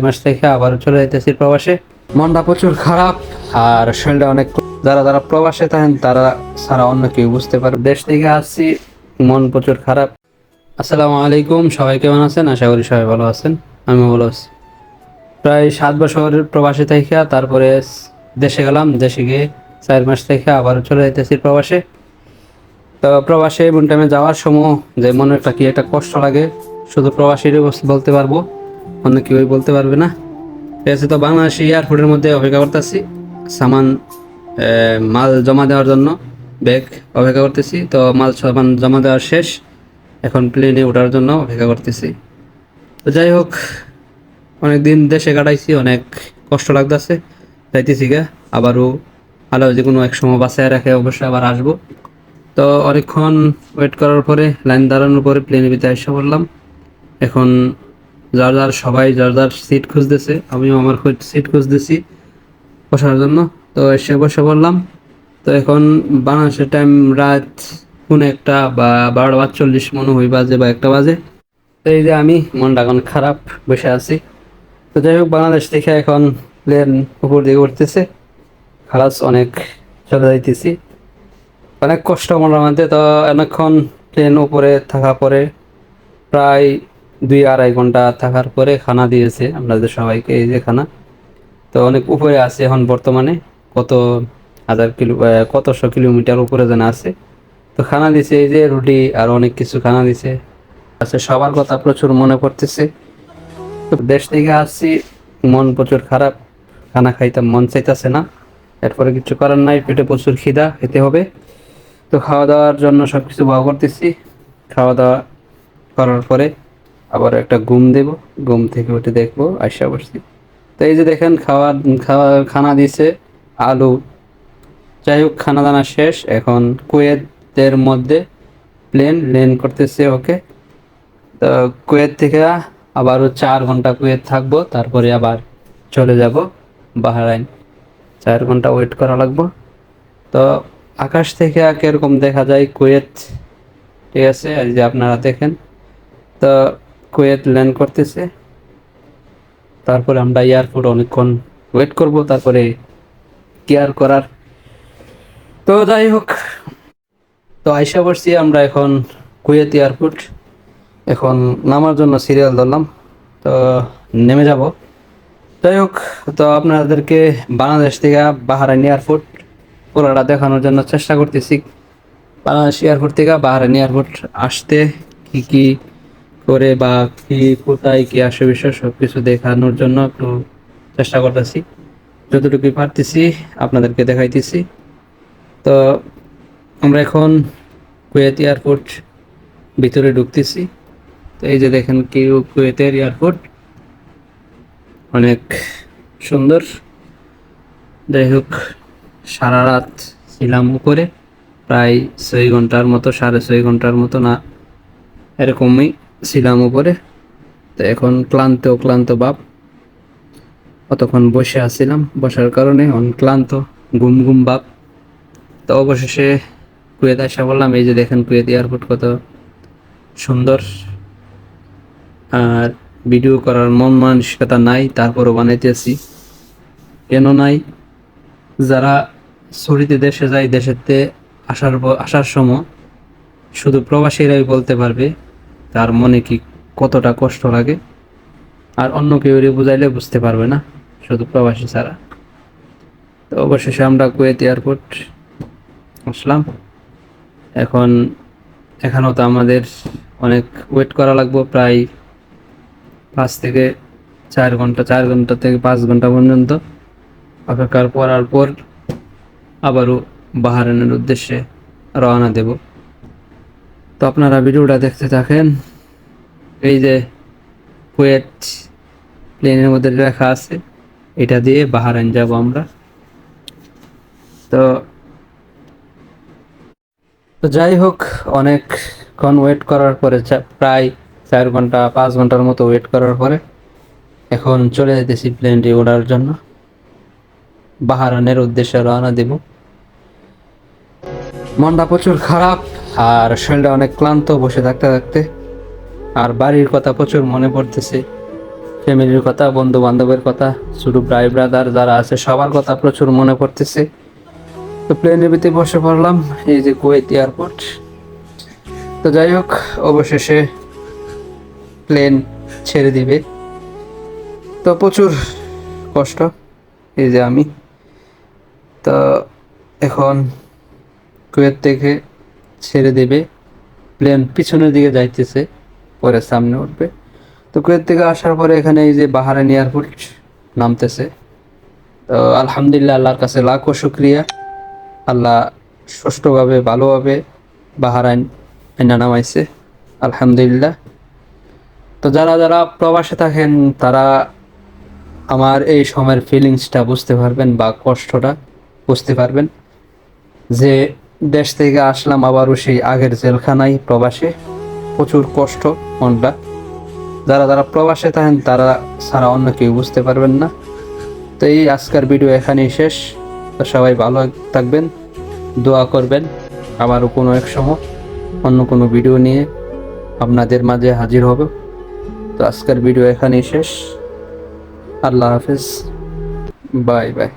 মাস থেকে আবার চলে যাইতেছি প্রবাসে। মনটা প্রচুর খারাপ আর শরীরটা অনেক। যারা যারা প্রবাসে থাকেন তারা ছাড়া অন্য কেউ বুঝতে পারে। দেশ থেকে আসছি, মন প্রচুর খারাপ। আসসালামু আলাইকুম, সবাই কেমন আছেন? আশা করি সবাই ভালো আছেন, আমি ভালো আছি। প্রায় 7 বছর প্রবাসে থেকে তারপরে দেশে গেলাম। দেশে গিয়ে 4 মাস থেকে আবার চলে যাইতেছি প্রবাসে। তো প্রবাসে এমন টাইমে যাওয়ার সময় যে মনে কি একটা কষ্ট লাগে, শুধু প্রবাসীরই বলতে পারবো, অন্য কেউই বলতে পারবে না। ঠিক আছে, তো বাংলাদেশি এয়ারপোর্টের মধ্যে অপেক্ষা করতেছি সামান মাল জমা দেওয়ার জন্য। ব্যাগ অপেক্ষা করতেছি, তো মাল সামান জমা দেওয়া শেষ, এখন প্লেনে ওঠার জন্য অপেক্ষা করতেছি। তো যাই হোক, অনেক দিন দেশে কাটাইছি, অনেক কষ্ট লাগতেছে। যাইতেছি গা আবারও, আলো যে কোনো এক সময় বাসায় রাখে অবশ্যই আবার আসবো। তো অনেকক্ষণ ওয়েট করার পরে, লাইন দাঁড়ানোর পরে প্লেনের ভিতরে এসে পড়লাম। এখন সবাই যার যার সিট খুঁজতেছে, আমিও আমার সিট খুঁজতেছি বসার জন্য। তো এসে বসে পড়লাম। তো এখন বাংলাদেশের টাইম রাত 1টা বা 12:40 মনে হয় বাজে, বা 1টা বাজে। তো এই যে আমি মনটা এখন খারাপ, বসে আছি। তো যাই হোক, বাংলাদেশ থেকে এখন প্লেন উপর দিকে উঠতেছে, খালাস অনেক চলে যাইতেছি, অনেক কষ্ট মনের মধ্যে। তো অনেকক্ষণ প্লেন উপরে থাকা পরে, প্রায় 2-2.5 ঘন্টা থাকার পরে খানা দিয়েছে আমাদের সবাইকে। এই যে খানা, তো অনেক উপরে আছে এখন বর্তমানে, কত কতশো কিলোমিটার উপরে যেন আছে। তো খানা দিছে, এই যে রুটি আর অনেক কিছু খানা দিছে। আচ্ছা, সবার কথা প্রচুর মনে পড়তেছে। তো দেশ থেকে আসছি, মন প্রচুর খারাপ, খানা খাইতে মন চাইতেছে না। এরপরে কিছু করার নাই, পেটে প্রচুর খিদা, খেতে হবে। তো খাওয়া দাওয়ার জন্য সবকিছু ভাগ করতেছি। খাওয়া দাওয়া করার পরে আবার একটা ঘুম দেব, ঘুম থেকে উঠে দেখবো আইসা বসছি। তো এই যে দেখেন, খানা দিছে আলু। যাই হোক, খানা দানা শেষ, এখন কুয়েতের মধ্যে প্লেন ল্যান্ড করতেছে। ওকে, তো কুয়েত থেকে আবারও 4 ঘন্টা কুয়েত থাকবো, তারপরে আবার চলে যাব বাহরাইন। 4 ঘন্টা ওয়েট করা লাগবো। তো আকাশ থেকে কিরকম দেখা যায় কুয়েত, ঠিক আছে, এই যে আপনারা দেখেন। তো কুয়েত ল্যান্ড করতেছে, তারপরে আমরা এয়ারপোর্ট অনেকক্ষণ ওয়েট করব, তারপরে কেয়ার করার। তো যাই হোক, তো আইসা পড়ছি আমরা এখন কুয়েত এয়ারপোর্ট। এখন নামার জন্য সিরিয়াল ধরলাম, তো নেমে যাব। যাই হোক, তো আপনাদেরকে বাংলাদেশ থেকে বাহরাইন এয়ারপোর্ট পুরোটা দেখানোর জন্য চেষ্টা করতেছি। বাংলাদেশ এয়ারপোর্ট থেকে বাহরাইন এয়ারপোর্ট আসতে কি কি করে বা কি কোথায় কি আসে বিষয় সব কিছু দেখানোর জন্য একটু চেষ্টা করতেছি, যতটুকু পারতেছি আপনাদেরকে দেখাইতেছি। তো আমরা এখন কুয়েত এয়ারপোর্ট ভিতরে ঢুকতেছি। তো এই যে দেখেন কুয়েতের এয়ারপোর্ট, অনেক সুন্দর। যাই হোক, সারা রাত ছিলাম উপরে, প্রায় 6 ঘন্টার মতো, 6.5 ঘন্টার মতো, না এরকমই ছিলাম উপরে। তো এখন ক্লান্ত ক্লান্ত ভাব, কতক্ষণ বসে আছিলাম, বসার কারণে ক্লান্ত, ঘুম ঘুম ভাব। তো অবশেষে কুয়েত আসা বললাম। এই যে দেখেন কুয়েত এয়ারপোর্ট কত সুন্দর। আর ভিডিও করার মন মানসিকতা নাই, তারপরও বানাইতেছি। কেন নাই? যারা ছুটিতে দেশে যায়, দেশেতে আসার সময় শুধু প্রবাসীরাই বলতে পারবে তার মনে কি কতটা কষ্ট লাগে, আর অন্য কেউ বুঝাইলে বুঝতে পারবে না, শুধু প্রবাসী ছাড়া। তো অবশেষে আমরা কুয়েত এয়ারপোর্ট আসলাম। এখনও তো আমাদের অনেক ওয়েট করা লাগবে, প্রায় 5 থেকে 4 ঘন্টা, 4 ঘন্টা থেকে 5 ঘন্টা পর্যন্ত অপেক্ষার পর আবারও বাহরাইনের উদ্দেশ্যে রওনা দেব। তো আপনারা ভিডিওটা দেখতে থাকেন। এই যে কুয়েত প্লেনের মধ্যে লেখা আছে, এটা দিয়ে বাহরাইন যাব আমরা। তো তো যাই হোক, অনেকক্ষণ ওয়েট করার পরে, প্রায় 4 ঘন্টা 5 ঘন্টার মতো ওয়েট করার পরে এখন চলে যেতেছি প্লেনটি ওঠার জন্য, বাহরাইনের উদ্দেশ্যে রওনা দেব। মনটা প্রচুর খারাপ আর শরীরটা অনেক ক্লান্ত বসে থাকতে থাকতে, আর বাড়ির কথা প্রচুর মনে পড়তেছে। ফ্যামিলির কথা, বন্ধু বান্ধবের কথা, ছোট ভাই ব্রাদার যারা আছে সবার কথা প্রচুর মনে পড়তেছে। তো প্লেনের ভিতরে বসে পড়লাম, এই যে কুয়েত এয়ারপোর্ট। তো যাই হোক, অবশেষে প্লেন ছেড়ে দিবে। তো প্রচুর কষ্ট, এই যে আমি তো এখন কুয়েত থেকে ছেড়ে দেবে, প্লেন পিছনের দিকে যাইতেছে, পরে সামনে উঠবে। তো কুয়েত থেকে আসার পরে এখানে এই যে বাহরাইন এয়ারপোর্ট নামতেছে। তো আলহামদুলিল্লাহ, আল্লাহর কাছে লাখো শুক্রিয়া, আল্লাহ সুষ্ঠুভাবে ভালোভাবে বাহরাইন এনে নামাইছে, আলহামদুলিল্লাহ। তো যারা যারা প্রবাসে থাকেন তারা আমার এই সময়ের ফিলিংসটা বুঝতে পারবেন বা কষ্টটা বুঝতে পারবেন, যে দেশ থেকে আসলাম আবারও সেই আগের জেলখানায় প্রবাসে, প্রচুর কষ্ট মনটা। যারা যারা প্রবাসে থাকেন তারা ছাড়া অন্য কেউ বুঝতে পারবেন না। তো এই আজকের ভিডিও এখানেই শেষ। তো সবাই ভালো থাকবেন, দোয়া করবেন। আবারও কোনো এক সময় অন্য কোনো ভিডিও নিয়ে আপনাদের মাঝে হাজির হব। তো আজকের ভিডিও এখানেই শেষ। আল্লাহ হাফেজ, বাই বাই।